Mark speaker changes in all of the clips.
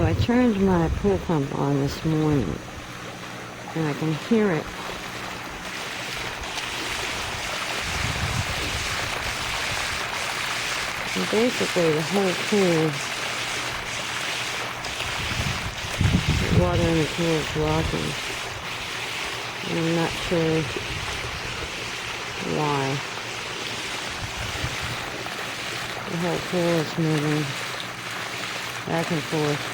Speaker 1: I turned my pool pump on this morning, and I can hear it. And basically, the whole pool, the water in the pool is rocking. And I'm not sure why. The whole pool is moving back and forth.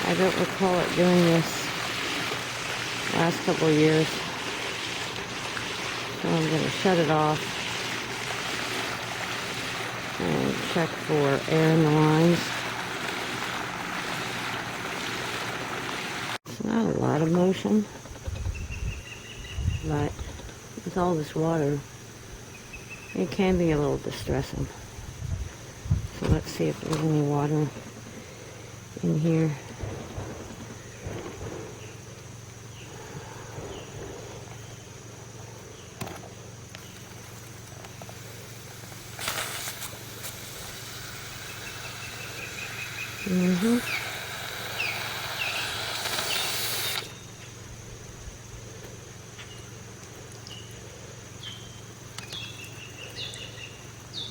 Speaker 1: I don't recall it doing this last couple of years. So I'm going to shut it off and check for air in the lines. It's not a lot of motion, but with all this water, it can be a little distressing. So let's see if there's any water in here.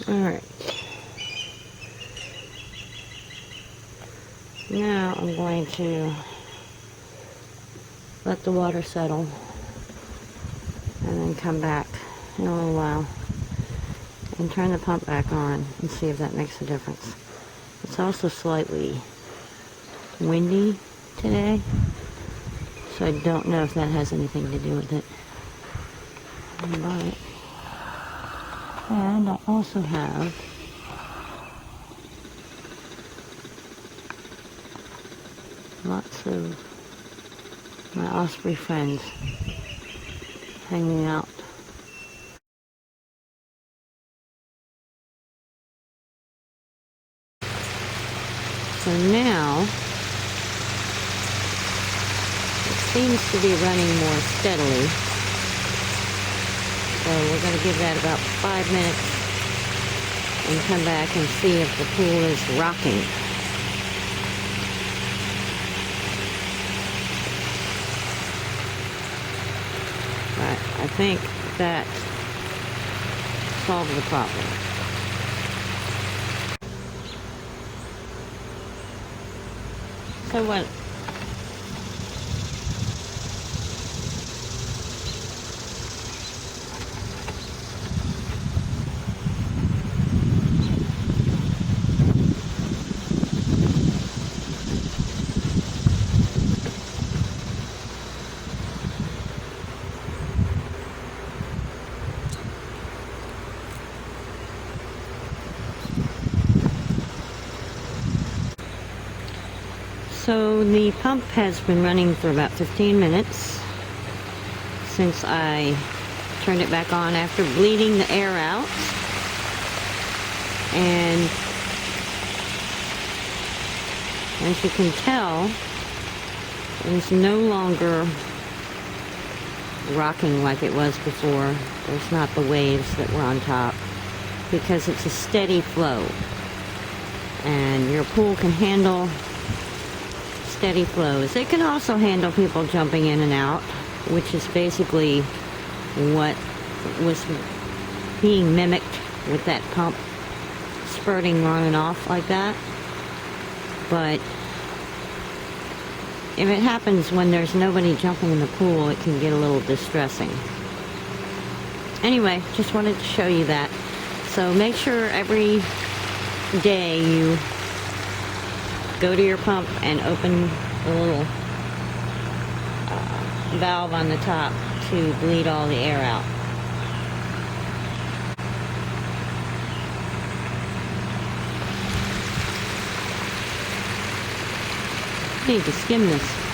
Speaker 1: Alright. Now I'm going to let the water settle and then come back in a little while and turn the pump back on and see if that makes a difference. It's also slightly windy today, so I don't know if that has anything to do with it. And I also have lots of my osprey friends hanging out. So now it seems to be running more steadily. So we're going to give that about 5 minutes and come back and see if the pool is rocking. But I think that solved the problem. So what? So the pump has been running for about 15 minutes since I turned it back on after bleeding the air out. And as you can tell, it's no longer rocking like it was before. There's not the waves that were on top because it's a steady flow. And your pool can handle steady flows. It can also handle people jumping in and out, which is basically what was being mimicked with that pump spurting on and off like that. But if it happens when there's nobody jumping in the pool, it can get a little distressing. Anyway, just wanted to show you that. So make sure every day you go to your pump and open the little valve on the top to bleed all the air out. I need to skim this.